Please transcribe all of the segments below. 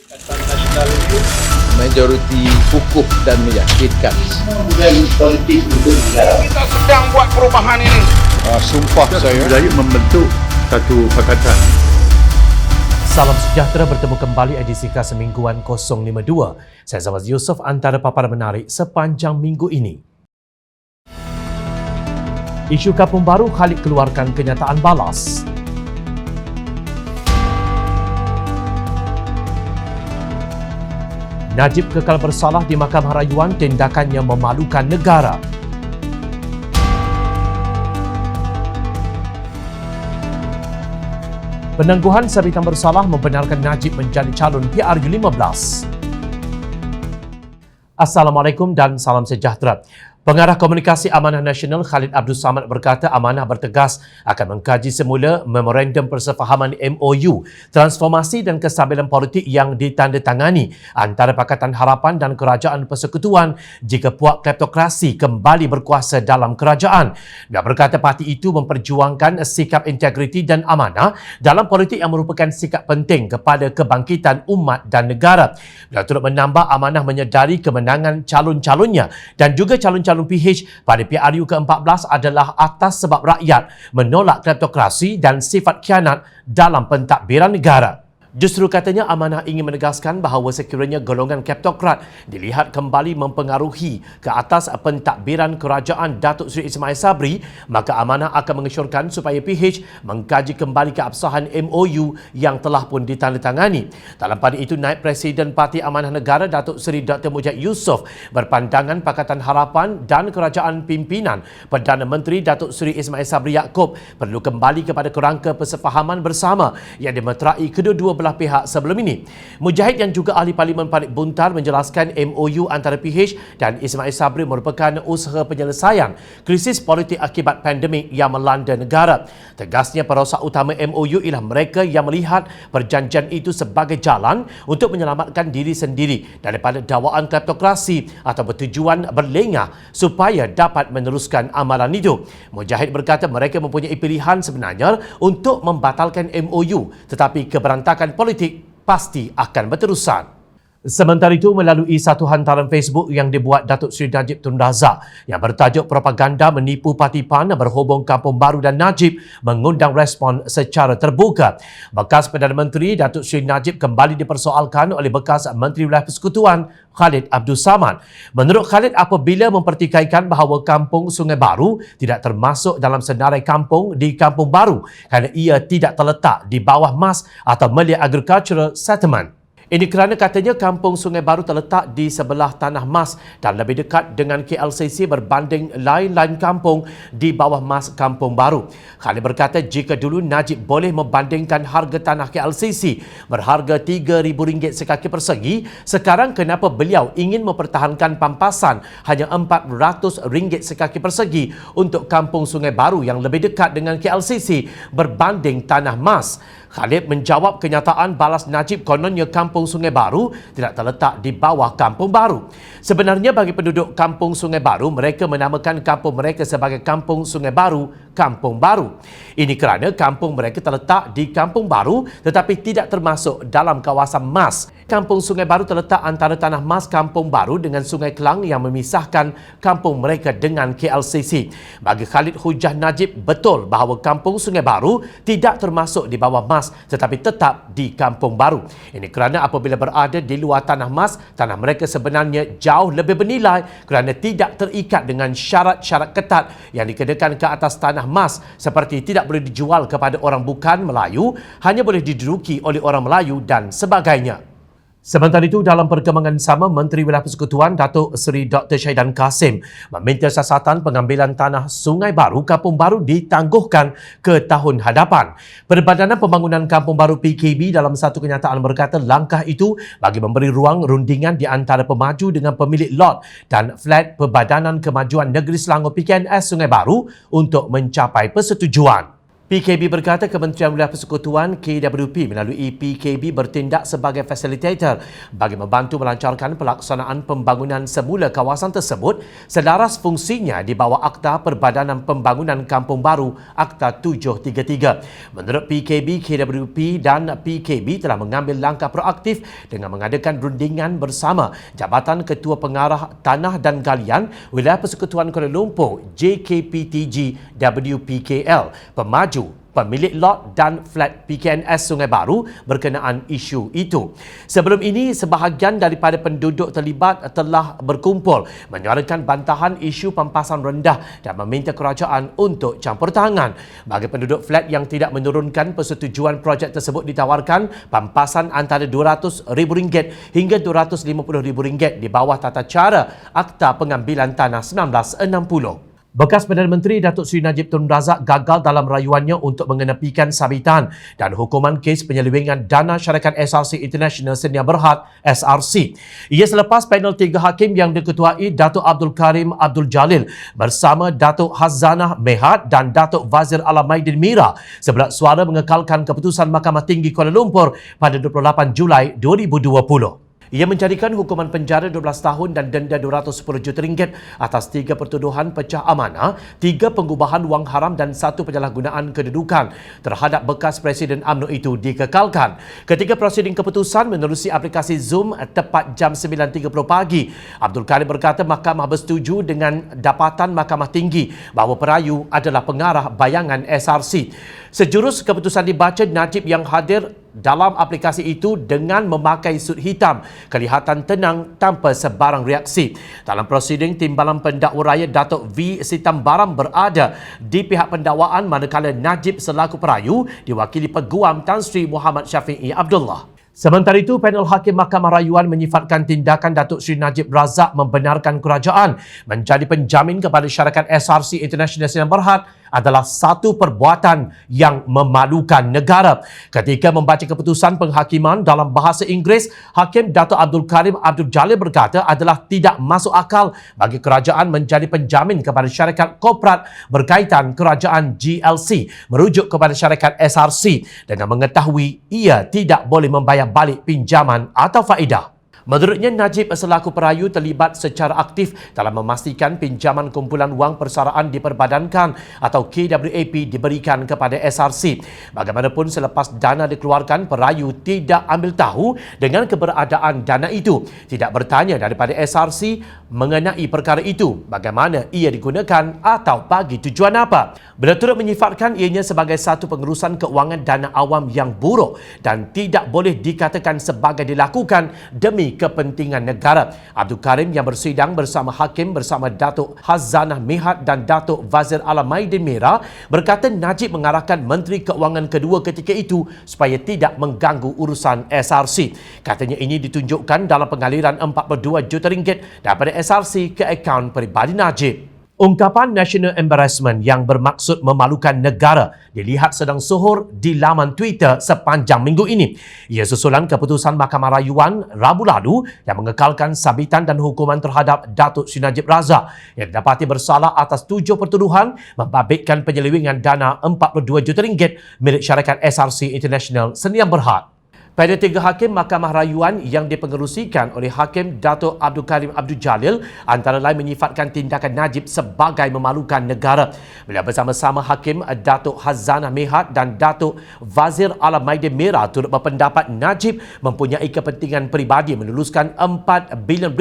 Nasional itu majoriti kukuh dan meyakinkan. Dan politik untuk negara. Kita sedang buat perubahan ini. Sumpah saya membentuk satu pakatan. Salam sejahtera, bertemu kembali edisi Khas Mingguan 052. Saya Zawaz Yusof, antara paparan menarik sepanjang minggu ini. Isu Kampung Baru, Khalid keluarkan kenyataan balas. Najib kekal bersalah di Mahkamah Rayuan, tindakannya memalukan negara. Penangguhan Sabitan bersalah membenarkan Najib menjadi calon PRU15. Assalamualaikum dan salam sejahtera. Pengarah Komunikasi Amanah Nasional Khalid Abdul Samad berkata Amanah bertegas akan mengkaji semula Memorandum Persefahaman MOU Transformasi dan Kestabilan Politik yang ditandatangani antara Pakatan Harapan dan Kerajaan Persekutuan jika puak kleptokrasi kembali berkuasa dalam kerajaan. Dia berkata parti itu memperjuangkan sikap integriti dan amanah dalam politik yang merupakan sikap penting kepada kebangkitan umat dan negara. Dia turut menambah Amanah menyedari kemenangan calon-calonnya dan juga calon-calon PH pada PRU ke-14 adalah atas sebab rakyat menolak kleptokrasi dan sifat khianat dalam pentadbiran negara. Justru katanya Amanah ingin menegaskan bahawa sekiranya golongan kleptokrat dilihat kembali mempengaruhi ke atas pentadbiran kerajaan Datuk Seri Ismail Sabri, maka Amanah akan mengesyorkan supaya PH mengkaji kembali keabsahan MOU yang telah pun ditandatangani. Dalam pada itu, Naib Presiden Parti Amanah Negara Datuk Seri Dr. Mujad Yusof berpandangan Pakatan Harapan dan Kerajaan Pimpinan Perdana Menteri Datuk Seri Ismail Sabri Yaakob perlu kembali kepada kerangka persefahaman bersama yang dimeterai kedua-dua belah pihak sebelum ini. Mujahid yang juga ahli Parlimen Parit Buntar menjelaskan MOU antara PH dan Ismail Sabri merupakan usaha penyelesaian krisis politik akibat pandemik yang melanda negara. Tegasnya perosak utama MOU ialah mereka yang melihat perjanjian itu sebagai jalan untuk menyelamatkan diri sendiri daripada dakwaan kleptokrasi atau bertujuan berlengah supaya dapat meneruskan amalan itu. Mujahid berkata mereka mempunyai pilihan sebenarnya untuk membatalkan MOU, tetapi keberantakan politik pasti akan berterusan. Sementara itu, melalui satu hantaran Facebook yang dibuat Datuk Seri Najib Tun Razak yang bertajuk Propaganda Menipu Parti PAN berhubung Kampung Baru dan Najib mengundang respon secara terbuka. Bekas Perdana Menteri Datuk Seri Najib kembali dipersoalkan oleh bekas Menteri Wilayah Persekutuan Khalid Abdul Samad. Menurut Khalid, apabila mempertikaikan bahawa Kampung Sungai Baru tidak termasuk dalam senarai kampung di Kampung Baru kerana ia tidak terletak di bawah MAS atau Malay Agricultural Settlement. Ini kerana katanya Kampung Sungai Baru terletak di sebelah Tanah Mas dan lebih dekat dengan KLCC berbanding lain-lain kampung di bawah Mas Kampung Baru. Khalid berkata jika dulu Najib boleh membandingkan harga tanah KLCC berharga RM3,000 sekaki persegi, sekarang kenapa beliau ingin mempertahankan pampasan hanya RM400 sekaki persegi untuk Kampung Sungai Baru yang lebih dekat dengan KLCC berbanding Tanah Mas? Khalid menjawab kenyataan balas Najib kononnya Kampung Sungai Baru tidak terletak di bawah Kampung Baru. Sebenarnya bagi penduduk Kampung Sungai Baru, mereka menamakan kampung mereka sebagai Kampung Sungai Baru, Kampung Baru. Ini kerana kampung mereka terletak di Kampung Baru tetapi tidak termasuk dalam kawasan MAS. Kampung Sungai Baru terletak antara Tanah Mas Kampung Baru dengan Sungai Kelang yang memisahkan kampung mereka dengan KLCC. Bagi Khalid, hujah Najib betul bahawa Kampung Sungai Baru tidak termasuk di bawah MAS tetapi tetap di Kampung Baru. Ini kerana apabila berada di luar Tanah Mas, tanah mereka sebenarnya jauh lebih bernilai kerana tidak terikat dengan syarat-syarat ketat yang dikenakan ke atas Tanah Mas seperti tidak boleh dijual kepada orang bukan Melayu, hanya boleh diduduki oleh orang Melayu dan sebagainya. Sementara itu, dalam perkembangan sama, Menteri Wilayah Persekutuan Datuk Seri Dr. Syahidan Kasim meminta siasatan pengambilan tanah Sungai Baru, Kampung Baru ditangguhkan ke tahun hadapan. Perbadanan Pembangunan Kampung Baru PKB dalam satu kenyataan berkata langkah itu bagi memberi ruang rundingan di antara pemaju dengan pemilik lot dan flat Perbadanan Kemajuan Negeri Selangor PKNS Sungai Baru untuk mencapai persetujuan. PKB berkata Kementerian Wilayah Persekutuan KWP melalui PKB bertindak sebagai fasilitator bagi membantu melancarkan pelaksanaan pembangunan semula kawasan tersebut selaras fungsinya di bawah Akta Perbadanan Pembangunan Kampung Baru Akta 733. Menurut PKB, KWP dan PKB telah mengambil langkah proaktif dengan mengadakan rundingan bersama Jabatan Ketua Pengarah Tanah dan Galian Wilayah Persekutuan Kuala Lumpur JKPTG WPKL, pemaju pemilik lot dan flat PKNS Sungai Baru berkenaan isu itu. Sebelum ini, sebahagian daripada penduduk terlibat telah berkumpul menyuarakan bantahan isu pampasan rendah dan meminta kerajaan untuk campur tangan. Bagi penduduk flat yang tidak menurunkan persetujuan projek tersebut ditawarkan pampasan antara RM200,000 hingga RM250,000 di bawah tata cara Akta Pengambilan Tanah 1960. Bekas Perdana Menteri Datuk Seri Najib Tun Razak gagal dalam rayuannya untuk mengenepikan sabitan dan hukuman kes penyelewengan dana syarikat SRC International Sdn Bhd SRC. Ia selepas panel 3 hakim yang diketuai Datuk Abdul Karim Abdul Jalil bersama Datuk Hazanah Mehad dan Datuk Wazir Alamaidin Mira sebelah suara mengekalkan keputusan Mahkamah Tinggi Kuala Lumpur pada 28 Julai 2020. Ia menjadikan hukuman penjara 12 tahun dan denda RM210 juta atas 3 pertuduhan pecah amanah, 3 pengubahan wang haram dan 1 penyalahgunaan kedudukan terhadap bekas Presiden UMNO itu dikekalkan. Ketika prosiding keputusan menerusi aplikasi Zoom tepat jam 9.30 pagi, Abdul Karim berkata mahkamah bersetuju dengan dapatan Mahkamah Tinggi bahawa perayu adalah pengarah bayangan SRC. Sejurus keputusan dibaca, Najib yang hadir dalam aplikasi itu dengan memakai sut hitam kelihatan tenang tanpa sebarang reaksi. Dalam prosiding, Timbalan Pendakwa Rakyat Datuk V. Sitambaram berada di pihak pendakwaan manakala Najib selaku perayu diwakili Peguam Tan Sri Muhammad Syafiee Abdullah. Sementara itu, panel Hakim Mahkamah Rayuan menyifatkan tindakan Datuk Seri Najib Razak membenarkan kerajaan menjadi penjamin kepada syarikat SRC International Sdn Bhd adalah satu perbuatan yang memalukan negara. Ketika membaca keputusan penghakiman dalam bahasa Inggeris, Hakim Datuk Abdul Karim Abdul Jalil berkata adalah tidak masuk akal bagi kerajaan menjadi penjamin kepada syarikat korporat berkaitan kerajaan GLC merujuk kepada syarikat SRC dengan mengetahui ia tidak boleh membayar balik pinjaman atau faedah. Menurutnya, Najib selaku perayu terlibat secara aktif dalam memastikan pinjaman kumpulan wang persaraan diperbadankan atau KWAP diberikan kepada SRC. Bagaimanapun, selepas dana dikeluarkan, perayu tidak ambil tahu dengan keberadaan dana itu, tidak bertanya daripada SRC mengenai perkara itu, bagaimana ia digunakan atau bagi tujuan apa. Beliau turut menyifatkan ianya sebagai satu pengurusan keuangan dana awam yang buruk dan tidak boleh dikatakan sebagai dilakukan demi kepentingan negara. Abdul Karim yang bersidang bersama Hakim bersama Datuk Hazanah Mehad dan Datuk Wazir Alamaidin Mira berkata Najib mengarahkan Menteri Keuangan kedua ketika itu supaya tidak mengganggu urusan SRC. Katanya ini ditunjukkan dalam pengaliran RM42 juta daripada SRC ke akaun peribadi Najib. Ungkapan national embarrassment yang bermaksud memalukan negara dilihat sedang sohor di laman Twitter sepanjang minggu ini. Ia susulan keputusan Mahkamah Rayuan Rabu lalu yang mengekalkan sabitan dan hukuman terhadap Datuk Seri Najib Razak yang didapati bersalah atas 7 pertuduhan membabitkan penyelewengan dana RM42 juta milik syarikat SRC International Sdn Bhd. Pada 3 hakim Mahkamah Rayuan yang dipengerusikan oleh Hakim Datuk Abdul Karim Abdul Jalil antara lain menyifatkan tindakan Najib sebagai memalukan negara. Beliau bersama-sama Hakim Datuk Hazanah Mehad dan Datuk Wazir Alamaidin Mira turut berpendapat Najib mempunyai kepentingan peribadi meluluskan RM4 bilion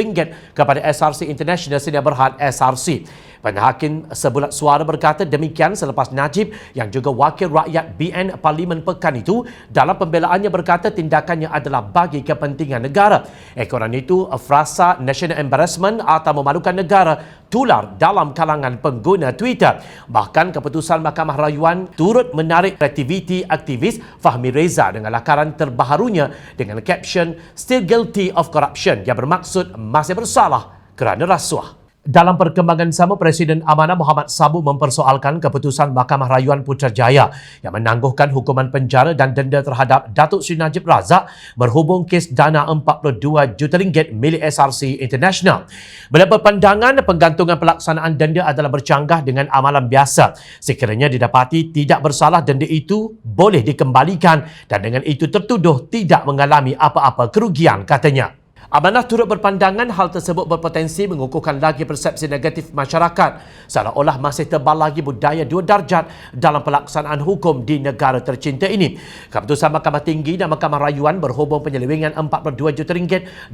kepada SRC International Sdn Bhd SRC. Penhakim sebulat suara berkata demikian selepas Najib yang juga Wakil Rakyat BN Parlimen Pekan itu dalam pembelaannya berkata tindakannya adalah bagi kepentingan negara. Ekoran itu, frasa national embarrassment atau memalukan negara tular dalam kalangan pengguna Twitter. Bahkan keputusan Mahkamah Rayuan turut menarik aktiviti aktivis Fahmi Reza dengan lakaran terbaharunya dengan caption "Still Guilty of Corruption" yang bermaksud masih bersalah kerana rasuah. Dalam perkembangan sama, Presiden Amanah Muhammad Sabu mempersoalkan keputusan Mahkamah Rayuan Putrajaya yang menangguhkan hukuman penjara dan denda terhadap Datuk Seri Najib Razak berhubung kes dana RM42 juta milik SRC International. Beliau berpandangan penggantungan pelaksanaan denda adalah bercanggah dengan amalan biasa. Sekiranya didapati tidak bersalah, denda itu boleh dikembalikan dan dengan itu tertuduh tidak mengalami apa-apa kerugian, katanya. Amanah turut berpandangan hal tersebut berpotensi mengukuhkan lagi persepsi negatif masyarakat seolah-olah masih tebal lagi budaya dua darjat dalam pelaksanaan hukum di negara tercinta ini. Keputusan Mahkamah Tinggi dan Mahkamah Rayuan berhubung penyelewengan RM42 juta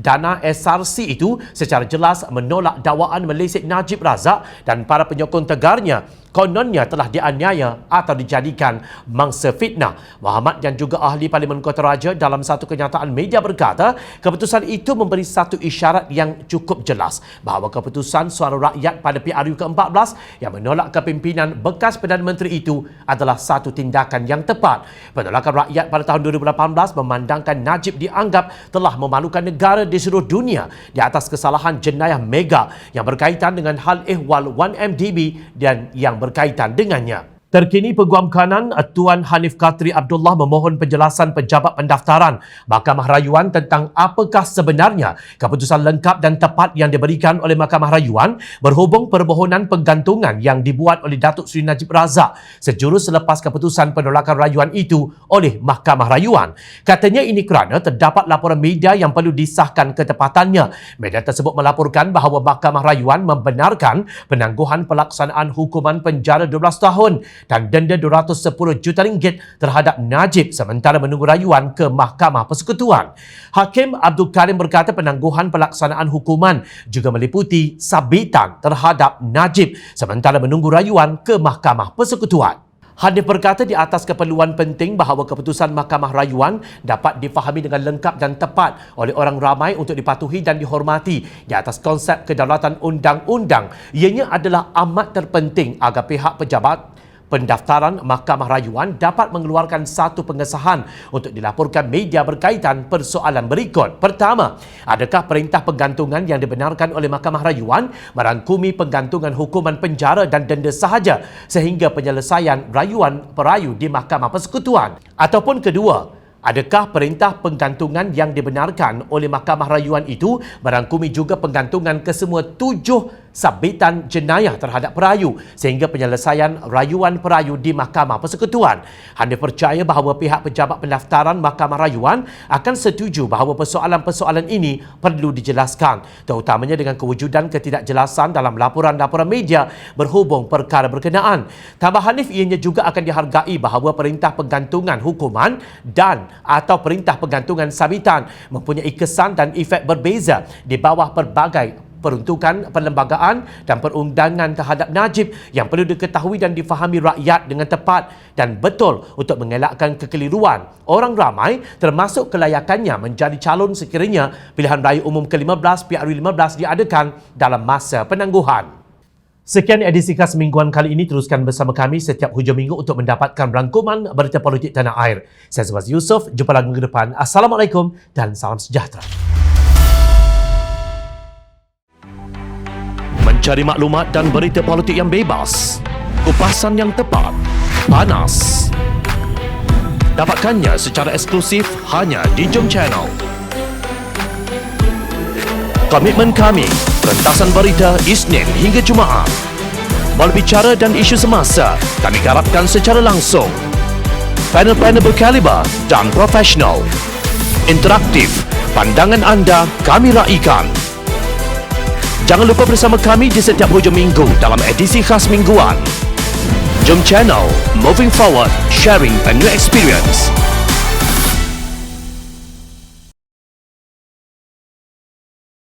dana SRC itu secara jelas menolak dakwaan meleset Najib Razak dan para penyokong tegarnya kononnya telah dianiaya atau dijadikan mangsa fitnah. Muhammad dan juga ahli Parlimen Kota Raja dalam satu kenyataan media berkata, keputusan itu memberi satu isyarat yang cukup jelas bahawa keputusan suara rakyat pada PRU ke-14 yang menolak kepimpinan bekas Perdana Menteri itu adalah satu tindakan yang tepat. Penolakan rakyat pada tahun 2018 memandangkan Najib dianggap telah memalukan negara di seluruh dunia di atas kesalahan jenayah mega yang berkaitan dengan hal ehwal 1MDB dan yang berkaitan dengannya. Terkini Peguam Kanan Tuan Hanif Katri Abdullah memohon penjelasan pejabat pendaftaran Mahkamah Rayuan tentang apakah sebenarnya keputusan lengkap dan tepat yang diberikan oleh Mahkamah Rayuan berhubung permohonan penggantungan yang dibuat oleh Datuk Seri Najib Razak sejurus selepas keputusan penolakan rayuan itu oleh Mahkamah Rayuan. Katanya ini kerana terdapat laporan media yang perlu disahkan ketepatannya. Media tersebut melaporkan bahawa Mahkamah Rayuan membenarkan penangguhan pelaksanaan hukuman penjara 12 tahun dan denda RM210 juta terhadap Najib sementara menunggu rayuan ke Mahkamah Persekutuan. Hakim Abdul Karim berkata penangguhan pelaksanaan hukuman juga meliputi sabitan terhadap Najib sementara menunggu rayuan ke Mahkamah Persekutuan. Hanif berkata di atas keperluan penting bahawa keputusan Mahkamah Rayuan dapat difahami dengan lengkap dan tepat oleh orang ramai untuk dipatuhi dan dihormati di atas konsep kedaulatan undang-undang. Ianya adalah amat terpenting agar pihak pejabat pendaftaran Mahkamah Rayuan dapat mengeluarkan satu pengesahan untuk dilaporkan media berkaitan persoalan berikut. Pertama, adakah perintah penggantungan yang dibenarkan oleh Mahkamah Rayuan merangkumi penggantungan hukuman penjara dan denda sahaja sehingga penyelesaian rayuan perayu di Mahkamah Persekutuan? Ataupun kedua, adakah perintah penggantungan yang dibenarkan oleh Mahkamah Rayuan itu merangkumi juga penggantungan kesemua 7 sabitan jenayah terhadap perayu sehingga penyelesaian rayuan perayu di Mahkamah Persekutuan? Hanif percaya bahawa pihak pejabat pendaftaran Mahkamah Rayuan akan setuju bahawa persoalan-persoalan ini perlu dijelaskan, terutamanya dengan kewujudan ketidakjelasan dalam laporan-laporan media berhubung perkara berkenaan. Tambah Hanif, ianya juga akan dihargai bahawa perintah penggantungan hukuman dan atau perintah penggantungan sabitan mempunyai kesan dan efek berbeza di bawah pelbagai peruntukan perlembagaan dan perundangan terhadap Najib yang perlu diketahui dan difahami rakyat dengan tepat dan betul untuk mengelakkan kekeliruan orang ramai termasuk kelayakannya menjadi calon sekiranya pilihan raya umum ke-15 PRU 15 diadakan dalam masa penangguhan. Sekian edisi khas mingguan kali ini. Teruskan bersama kami setiap hujung minggu untuk mendapatkan rangkuman berita politik tanah air. Saya Zubazi Yusof. Jumpa lagi minggu depan. Assalamualaikum dan salam sejahtera. Mencari maklumat dan berita politik yang bebas, kupasan yang tepat, panas. Dapatkannya secara eksklusif hanya di Jom Channel. Komitmen kami, rentasan berita Isnin hingga Jumaat. Berbicara dan isu semasa, kami garapkan secara langsung. Panel-panel berkaliber dan profesional. Interaktif, pandangan anda kami raikan. Jangan lupa bersama kami di setiap hujung minggu dalam edisi khas mingguan. Jom Channel, moving forward, sharing a new experience.